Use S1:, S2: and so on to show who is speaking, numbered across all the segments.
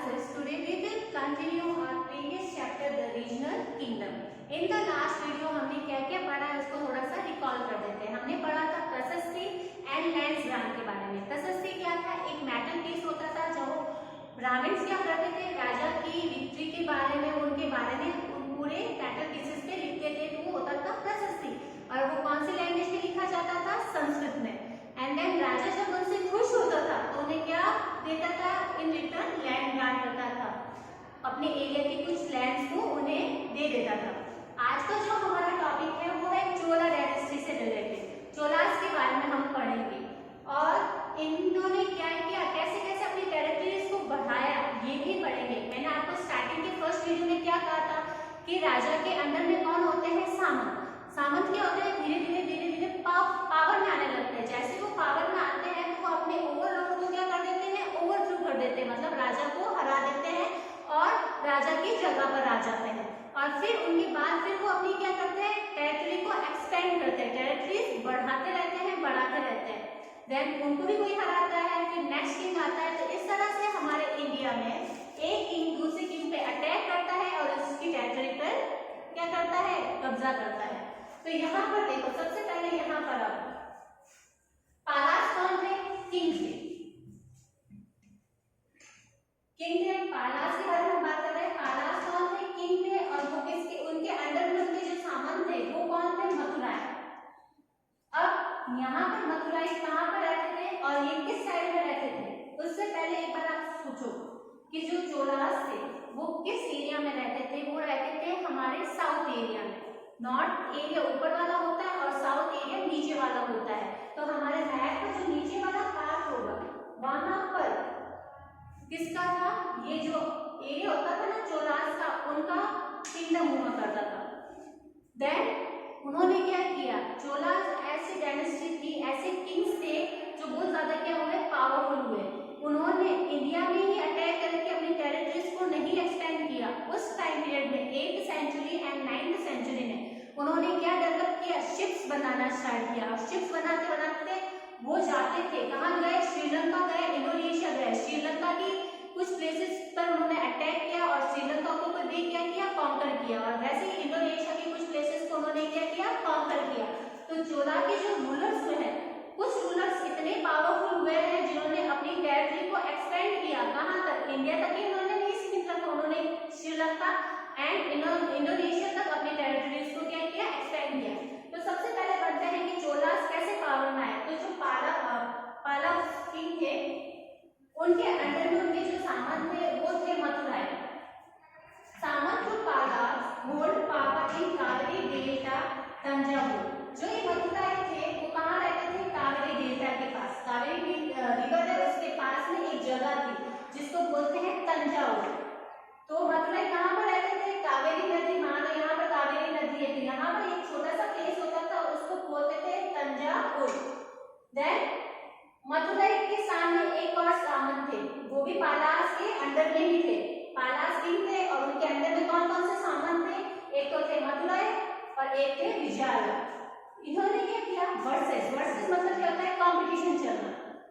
S1: classes, today we will continue our previous chapter, the regional kingdom. In the last video हमने क्या क्या पढ़ा है उसको थोड़ा सा रिकॉल कर देते हैं। हमने पढ़ा था प्रशस्ति एंड लैंड्स ग्रांट के बारे में। प्रशस्ति क्या था? एक मेटल पीस होता था जो ब्राह्मण्स क्या करते थे, राजा की विक्ट्री के बारे में, उनके बारे में पूरे मेटल पीसेस पे लिखते थे, तो वो होता था प्रशस्ति। और वो कौन सी लैंग्वेज में लिखा जाता था? संस्कृत में। एंड देन राजा जब उनसे खुश होता था तो उन्हें क्या देता था? इन रिटर्न लैंड ग्रांट करता था, अपने एरिया के कुछ लैंड्स को उन्हें दे देता था। आज का जो हमारा टॉपिक है वो है चोला डायनेस्टी से रिलेटेड। चोलास के बारे में हम पढ़ेंगे और इन्होंने क्या किया, कैसे कैसे अपनी टेरिटरीज को बढ़ाया, ये भी पढ़ेंगे। मैंने आपको स्टार्टिंग के फर्स्ट वीडियो में क्या कहा था कि राजा के अंडर में कौन होते हैं? सामंत। सामंत क्या होते हैं? धीरे धीरे पावर में आने लगते हैं। जैसे वो पावर में आते हैं तो वो अपने ओवरलॉर्ड को क्या कर देते हैं? ओवरथ्रो कर देते हैं, मतलब राजा को हरा देते हैं और राजा की जगह पर आ जाते हैं। और फिर उनके बाद फिर वो अपनी क्या करते हैं? टेरिटरी को एक्सपेंड करते हैं, टेरिटरी बढ़ाते रहते हैं, बढ़ाते रहते हैं। देन उनको भी कोई हराता है, फिर नेक्स्ट किंग आता है। तो इस तरह से हमारे इंडिया में एक किंग दूसरे किंग पे अटैक करता है और उसकी टेरिटरी पर क्या करता है? कब्जा करता है। तो यहाँ पर देखो, सबसे पहले यहाँ पर अब पालास कौन थे? किंग थे। किंग थे, पालास के बारे में बात कर रहे हैं। पालास कौन थे? किंग थे। और वो किसके, उनके अंडर में उनके जो सामंत थे वो कौन थे? मथुराई। अब यहाँ पर मथुराई कहाँ पर रहते थे और ये किस साइड में रहते थे? उससे पहले एक बार आप सोचो कि जो चोलास थे वो किस एरिया में रहते थे? वो रहते थे हमारे साउथ एरिया में। नॉर्थ एरिया ऊपर वाला होता है और साउथ एरिया नीचे वाला होता है। तो हमारे मैप का जो नीचे वाला पार्ट होगा वहां पर किसका था? ये जो एरिया होता था ना चोलास का, उनका किंगडम हुआ करता था। देन उन्होंने क्या किया? चोलास ऐसी डायनेस्टी थी, ऐसे किंग्स थे जो बहुत ज्यादा क्या हुए? पावरफुल हुए। उन्होंने इंडिया में ही अटैक करके अपनी टेरिटरीज को नहीं एक्सपेंड किया। उस टाइम पीरियड में 8th century and 9th century में उन्होंने क्या डेवलप किया? शिप्स बनाना स्टार्ट किया। और शिप्स बनाते बनाते वो जाते थे, कहाँ गए? श्रीलंका गए, इंडोनेशिया गए। श्रीलंका की कुछ प्लेसेस पर उन्होंने अटैक किया और श्रीलंका को भी क्या किया? कॉन्कर किया। और वैसे ही इंडोनेशिया के कुछ प्लेसेस को उन्होंने क्या किया? कॉन्कर किया। तो चोला के जो रूलर्स हुए हैं, कुछ रूलर्स इतने पावरफुल हुए हैं जिन्होंने अपनी टेरिटरी को एक्सपेंड किया। कहाँ तक? इंडिया तक ही उन्होंने नहीं सीमित रखा, उन्होंने श्रीलंका एंड इंडोनेशिया तक अपनी टेरिटरीज को क्या किया? एक्सपेंड किया। तो सबसे पहले बढ़ते हैं कि चोलास कैसे पावर में आए। तो जो पाला किंग थे उनके अंडर में उनके जो सामंत थे वो थे मथुराई। सामंत जो पाला hold power in Kaveri delta Thanjavur. जो ये मथुराई थे वो कहाँ रहते थे? कावेरी डेल्टा के पास। कावेरी रिवर है, उसके पास में एक जगह थी जिसको बोलते हैं तंजावुर। तो मथुराई कहाँ पर रहते थे? कावेरी नदी, मान लो यहाँ पर कावेरी नदी है, तो यहाँ पर एक छोटा सा प्लेस होता था, उसको बोलते थे तंजावुर। देन मथुराई के सामने एक और सामंत थे, वो भी पालास के अंडर में ही थे। पालास किंग थे और उनके अंडर में कौन कौन से सामंत थे? एक तो थे मथुराई और एक थे विजयालय। इन्होंने क्या किया? वर्सेस मतलब क्या होता है? कंपटीशन चलना।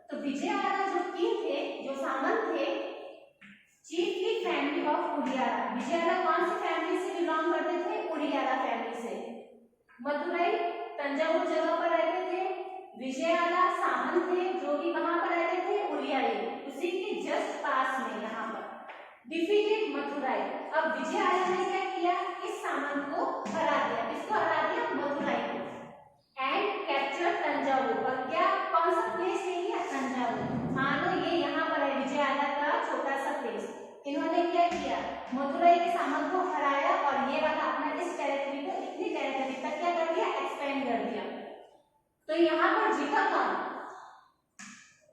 S1: तो विजयालय जो किंग थे, जो सामंत थे, चीफ की फैमिली ऑफ उड़ियाला। विजयालय कौन सी फैमिली से बिलोंग करते थे? उड़ियाला फैमिली से। मथुराई तंजावुर जगह पर रहते थे। विजयालय सामंत थे जो कि कहां पर रहते थे? उड़ियाले, उसी के जस्ट पास में यहाँ पर। डिफीटेड मथुराई। अब विजयालय ने क्या किया? इस सामंत को हरा दिया। किसको हरा दिया? मथुराई को। And capture Thanjavur. और क्या कौन सा प्लेस ले लिया? तंजावुर। मान लो ये यहाँ पर है विजयालय का छोटा सा प्लेस। इन्होंने क्या किया? मथुराई के सामंत को हराया और ये वाला अपना इस टेरिटरी को, इतनी टेरिटरी तक क्या कर दिया? एक्सपेंड कर दिया। तो यहाँ पर जीता कौन?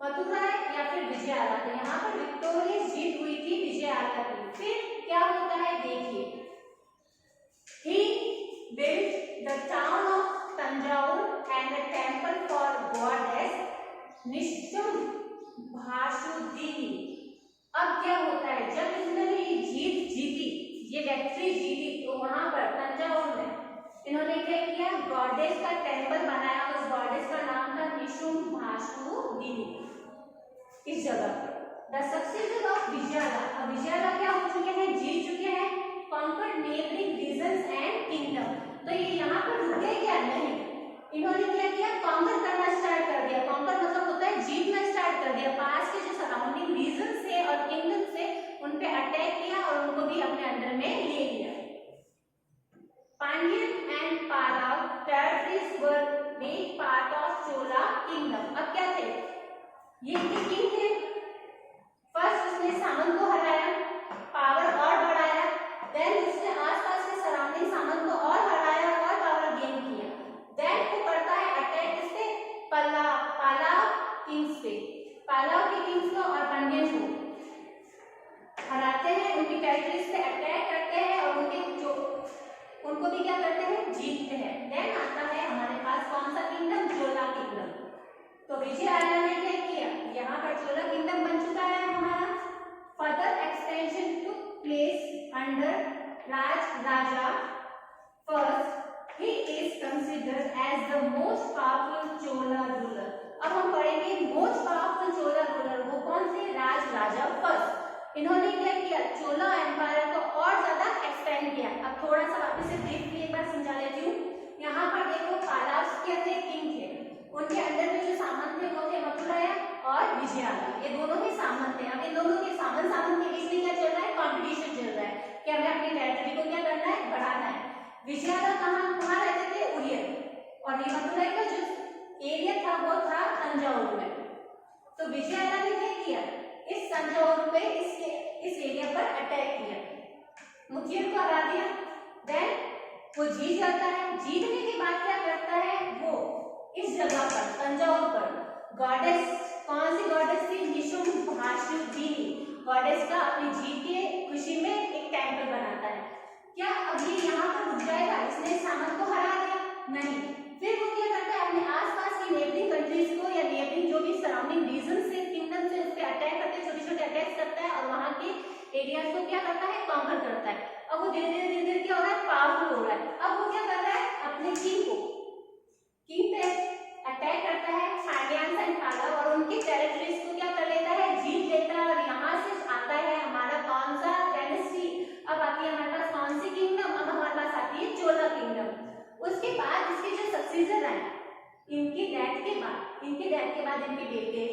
S1: मथुराई या फिर विजयालय? तो यहाँ पर विक्टोरियस जीत हुई थी विजयालय की। फिर क्या होता है देखिए, he built the town of Tanjore and the temple for goddess निष्टुभाषुदेवी। अब क्या होता है? जब इन्होंने ये जीती, ये विक्ट्री जीती, तो वहां पर तंजावुर में इन्होंने क्या किया? गॉडेस का टेंपल बनाया। उस गॉडेस का नाम था निष्टुभाषुदेवी। इस जगह पर द सक्सेसर ऑफ विजयाला, अब विजयाला क्या हो चुके हैं, जीत चुके हैं conquered neighbouring regions and kingdom. तो ये यहाँ पर रुक गए क्या, नहीं, इन्होंने क्या किया, कॉन्कर करना स्टार्ट कर दिया। कॉन्कर मतलब होता है जीतना स्टार्ट कर दिया। पास के जो सराउंडिंग रीजन से और किंगडम से उन पे अटैक किया और उनको भी अपने अंडर में ले लिया। Pandyan and Pallava territories were made part of Chola kingdom. अब क्या थे, ये किंग थे, फर्स्ट उसने सामंत को हराया, पावर और बढ़ाया, देन उसने आसपास के सराउंडिंग सामंत को और हराया और पावर गेन किया। देन वो करता है अटैक इस पे पालाव किंग्स पे, पालाव के किंग्स को और पांड्यन को हराते हैं, उनकी टेरिटरीज पे अटैक करते हैं और उनको भी क्या करते हैं, जीतते हैं। देन आता है हमारे पास कौन सा किंगडम, चोला किंगडम। तो विजयालय ने क्या किया, यहाँ पर चोला किंगडम बन चुका है हमारा। Further expansion took place under Raja first, he is considered as the most powerful Chola ruler. अब हम पढ़ेंगे मोस्ट पावरफुल चोला रूलर, वो कौन थे, राजा फर्स्ट। इन्होंने क्या किया, चोला एम्पायर को और ज्यादा एक्सपेंड किया। अब थोड़ा सा वापस से ब्रीफली एक बार समझा लेती हूँ। यहाँ पर देखो पालाव्स के थे, किंग थे, उनके अंदर में जो सामंत थे वो थे मथुराया और विजयाला, ये दोनों ही सामंत थे। अब इन दोनों के सामंत के बीच में क्या चल रहा है, कॉम्पिटिशन चल रहा है कि हमें अपनी टेरिटरी को क्या करना है, बढ़ाना है। विजयाला कहाँ रहते थे, उड़ियन, और ये मथुराई का जो एरिया था वो था तंजावुर में। तो विजयाला ने क्या किया, इस तंजावुर पे इस एरिया पर अटैक किया, मुथियर को हरा दिया। देन वो जीत जाता है। जीतने के बाद क्या करता है, वो इस जगह पर तंजावुर पर गॉडेस, कौन सी गॉडेस थी, निशुम्भाषुदिनी गॉडेस का अपनी जीत के खुशी में एक टेंपल बनाता है। क्या अभी यहाँ पर रुक जाएगा, इसने सामंत को हरा दिया, नहीं, फिर वो क्या करता है, अपने आसपास की नेबरिंग कंट्रीज को या नेबरिंग जो भी सराउंडिंग रीजन से किंगडम से उस पे अटैक करते हैं, छोटे छोटे अटैक्स करता है और वहां के एरियाज को क्या करता है, कॉन्कर करता है। अब वो धीरे धीरे क्या हो रहा है, पावरफुल हो रहा है। अब वो क्या कर रहा है, अपने किंग पे अटैक करता है, पांड्यन एंड पालाव, और उनकी टेरिटरीज को क्या कर लेता है, जीत लेता है। और यहाँ से आता है हमारा कौन सा डायनेस्टी, अब आती है हमारे पास कौन सी किंगडम, अब हमारे पास आती है चोला किंगडम। उसके बाद इसके जो सक्सेसर आए, इनकी डेथ के बाद इनके बेटे,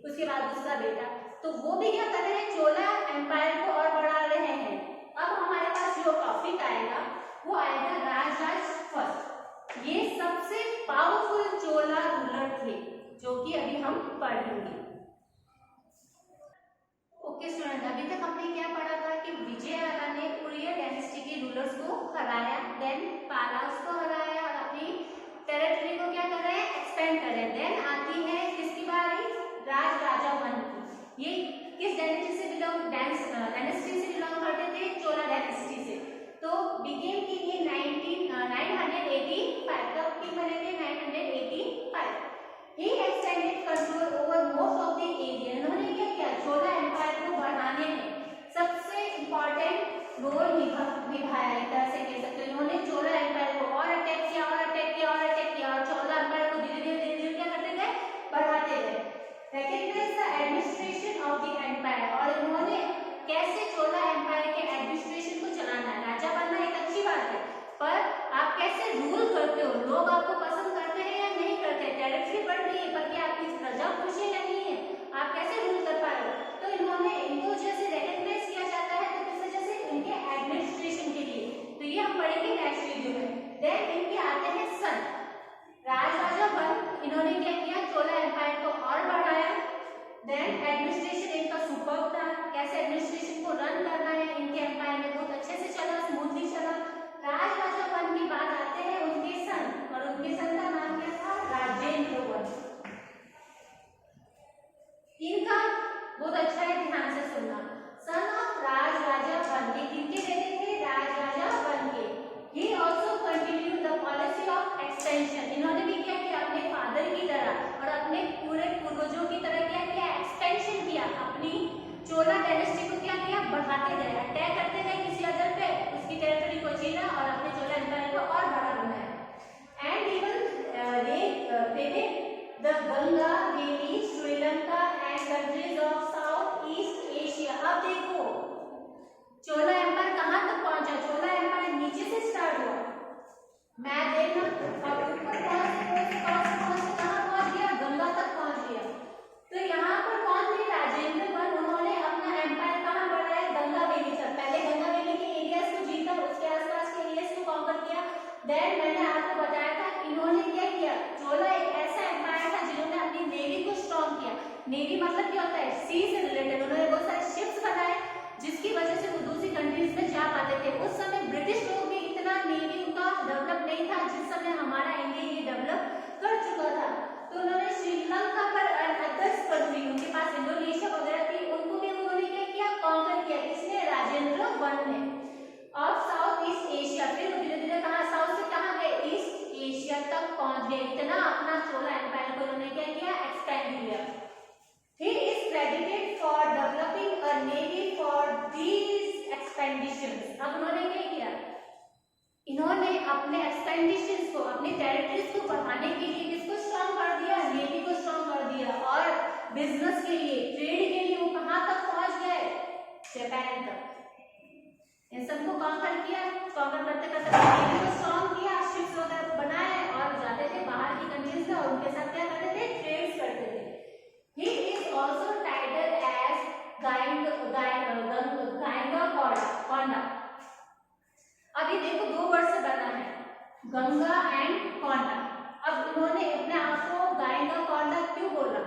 S1: उसके बाद दूसरा बेटा, तो वो भी क्या कर रहे हैं, चोला एम्पायर को और बढ़ा रहे हैं। अब हमारे पास जो टॉपिक आएगा वो आएगा राजराज फर्स्ट। ये सबसे पावरफुल चोला रूलर थे जो कि अभी हम पढ़ेंगे। ओके स्टूडेंट, अभी तक हमने क्या पढ़ा था कि विजयालय ने उड़िया डायनेस्टी के रूलर्स को हराया, देन पालाव्स को हराया और अपनी टेरिटरी को क्या कर रहे हैं, एक्सपेंड कर रहे हैं। देन आती है किसकी बारी, राजा वन की। ये किस डायनेस्टी से बिलोंग करते थे, चोला डायनेस्टी से। तो बिकेम किंग इन 985, कब किंग बने थे, 985। He extended control over most of the area. इन्होंने क्या किया, चोला एम्पायर को बढ़ाने में सबसे इंपॉर्टेंट रोल निभाया, एक तरह से कह सकते हो। इन्होंने चोला एम्पायर को और अटैक किया और अटैक किया और अटैक किया और चोला एम्पायर को धीरे धीरे क्या करते गए, बढ़ाते गए। Recognise the administration of the empire, और इन्होंने कैसे चोला एम्पायर के एडमिनिस्ट्रेशन को चलाना है। राजा बनना एक अच्छी बात है, पर आप कैसे रूल करते हो, लोग आपको पसंद करते हैं या नहीं करते, टेरिटरी बढ़ रही है पर क्या आपकी प्रजा खुश है या नहीं है, आप कैसे रूल कर पा रहे हो। तो इन्होंने इनको जैसे रेकग्नाइज किया जाता है, तो किस वजह से, इनके एडमिनिस्ट्रेशन के लिए। तो ये हम पढ़ेंगे नेक्स्ट वीडियो में। देन इनके आते हैं सन राजा वन। इन्होंने क्या किया, चोला एम्पायर को और बढ़ाया। देन एडमिनिस्ट्रेशन इनका सुपर था, कैसे एडमिनिस्ट्रेशन को रन करना है, इनके एम्पायर में बहुत अच्छे से चला, स्मूथली चला। राजा वन की बात आते हैं उनके सन, और उनके सन का नाम क्या था, राजेंद्र वन। इनका बहुत अच्छा है, ध्यान से सुनना। सन ऑफ राजा वन, ये किनके बेटे थे, राजा वन के। He also continue the policy of expansion. इन्होंने भी क्या किया, अपने फादर की तरह और अपने पूरे पूर्वजों की तरह क्या किया, एक्सपेंशन किया, अपनी चोला डायनेस्टी को क्या किया, बढ़ाते गए, अटैक करते गए किसी अदर पे, उसकी टेरिटरी को छीना और अपने चोला एम्पायर को और बड़ा बनाया। And even the Ganga, valley, Sri Lanka and countries of south east expenditures. अब उन्होंने क्या किया, इन्होंने अपने एक्सपेंडिचर्स को, अपनी टेरिटरीज को बढ़ाने के लिए किसको स्ट्रॉन्ग कर दिया, नेवी को स्ट्रॉन्ग कर दिया। और बिजनेस के लिए, ट्रेड के लिए वो कहां तक पहुंच गए, जापान तक। इन सबको कॉन्कर किया, कॉन्कर करते करते नेवी को स्ट्रॉन्ग किया, शिप्स वगैरह बनाए और जाते थे बाहर की कंट्रीज में और उनके साथ क्या करते थे, ट्रेड्स करते थे। He is also title as गायंगा अब ये देखो दो वर्ड से बना है, गंगा एंड कोंडा। अब इन्होंने अपने आप को गायंगा कोंडा क्यों बोला,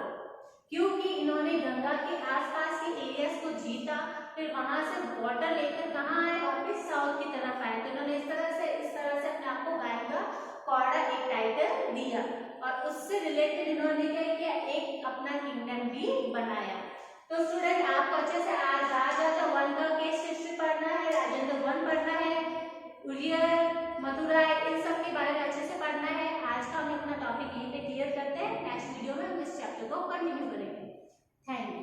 S1: क्योंकि इन्होंने गंगा के आसपास के एरियाज को जीता, फिर वहां से वाटर लेकर कहाँ आए, वापस साउथ की तरफ आए। तो इन्होंने इस तरह से अपने आप को गायंगा कोंडा एक टाइटल दिया और उससे रिलेटेड इन्होंने क्या किया, एक अपना किंगडम भी बनाया। तो स्टूडेंट आपको अच्छे से आज राजा 1 का केस हिस्ट्री पढ़ना है, राजेंद्र 1 पढ़ना है, उजियर, मथुराई, इन सब के बारे में अच्छे से पढ़ना है। आज का हम अपना टॉपिक यहीं पे क्लियर करते हैं, नेक्स्ट वीडियो में हम इस चैप्टर को कंटिन्यू करेंगे। Thank you.